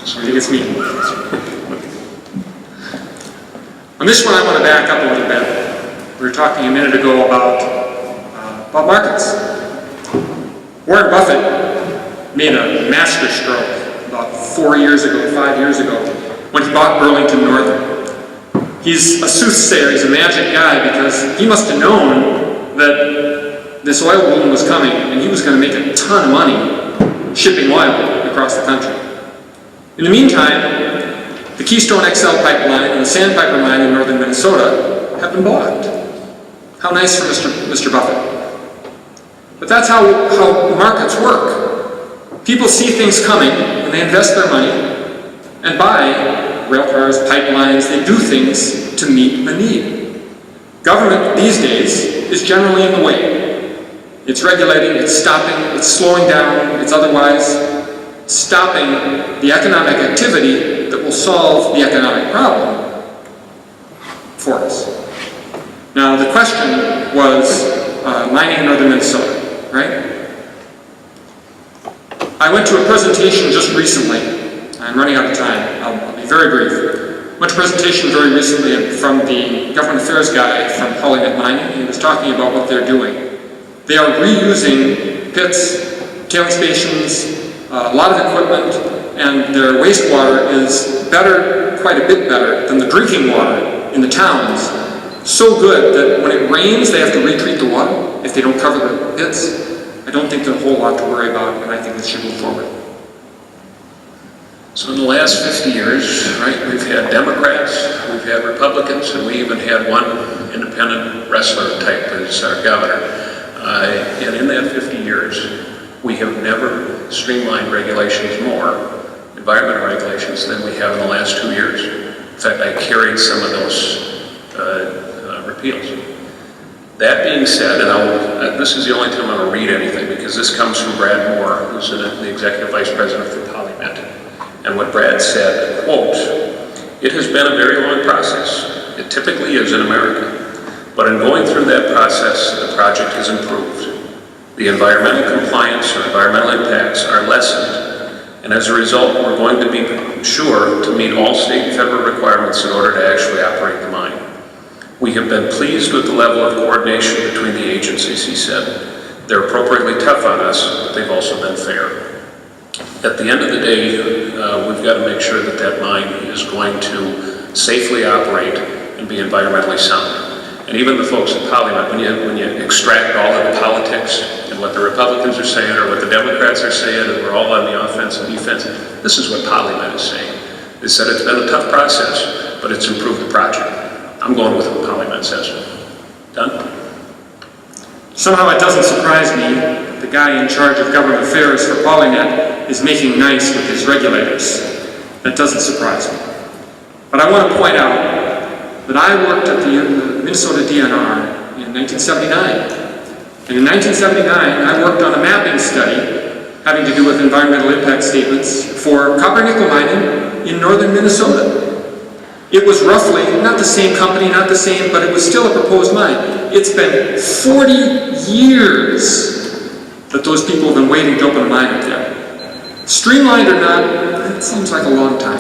I think it's me. On this one, I want to back up a little bit. We were talking a minute ago about markets. Warren Buffett made a master stroke about 4 years ago, 5 years ago, when he bought Burlington Northern. He's a soothsayer, he's a magic guy, because he must have known that this oil boom was coming and he was going to make a ton of money shipping oil across the country. In the meantime, the Keystone XL pipeline and the Sandpiper mine in northern Minnesota have been blocked. How nice for Mr. Buffett. But that's how markets work. People see things coming and they invest their money and buy rail cars, pipelines, they do things to meet a need. Government these days is generally in the way. It's regulating, it's stopping, it's slowing down, it's otherwise stopping the economic activity that will solve the economic problem for us. Now the question was mining in northern Minnesota, right? I went to a presentation just recently. I'm running out of time. I'll be very brief. Went to a presentation very recently from the government affairs guy from PolyNet Mining. He was talking about what they're doing. They are reusing pits, tailing stations, a lot of equipment, and their wastewater is better, quite a bit better, than the drinking water in the towns. So good that when it rains, they have to retreat the water if they don't cover the pits. I don't think there's a whole lot to worry about, and I think this should move forward. So in the last 50 years, right, we've had Democrats, we've had Republicans, and we even had one independent wrestler type as our governor. And in that 50 years, we have never streamlined regulations more, environmental regulations, than we have in the last 2 years. In fact, I carried some of those repeals. That being said, and this is the only time I'm going to read anything, because this comes from Brad Moore, who's the executive vice president for PolyNet. And what Brad said, quote, "It has been a very long process. It typically is in America. But in going through that process, the project has improved. The environmental compliance or environmental impacts are lessened. And as a result, we're going to be sure to meet all state and federal requirements in order to actually operate the mine. We have been pleased with the level of coordination between the agencies," he said. "They're appropriately tough on us, but they've also been fair. At the end of the day, we've got to make sure that that mine is going to safely operate and be environmentally sound." And even the folks at PolyNet, when you extract all of the politics and what the Republicans are saying or what the Democrats are saying, and we're all on the offense and defense, this is what PolyNet is saying. They said it's been a tough process, but it's improved the project. I'm going with what PolyNet says. Done? Somehow it doesn't surprise me the guy in charge of government affairs for PolyNet is making nice with his regulators. That doesn't surprise me. But I want to point out that I worked at the Minnesota DNR in 1979. And in 1979, I worked on a mapping study having to do with environmental impact statements for copper nickel mining in northern Minnesota. It was roughly, not the same company, not the same, but it was still a proposed mine. It's been 40 years that those people have been waiting to open a mine up there. Streamlined or not, it seems like a long time.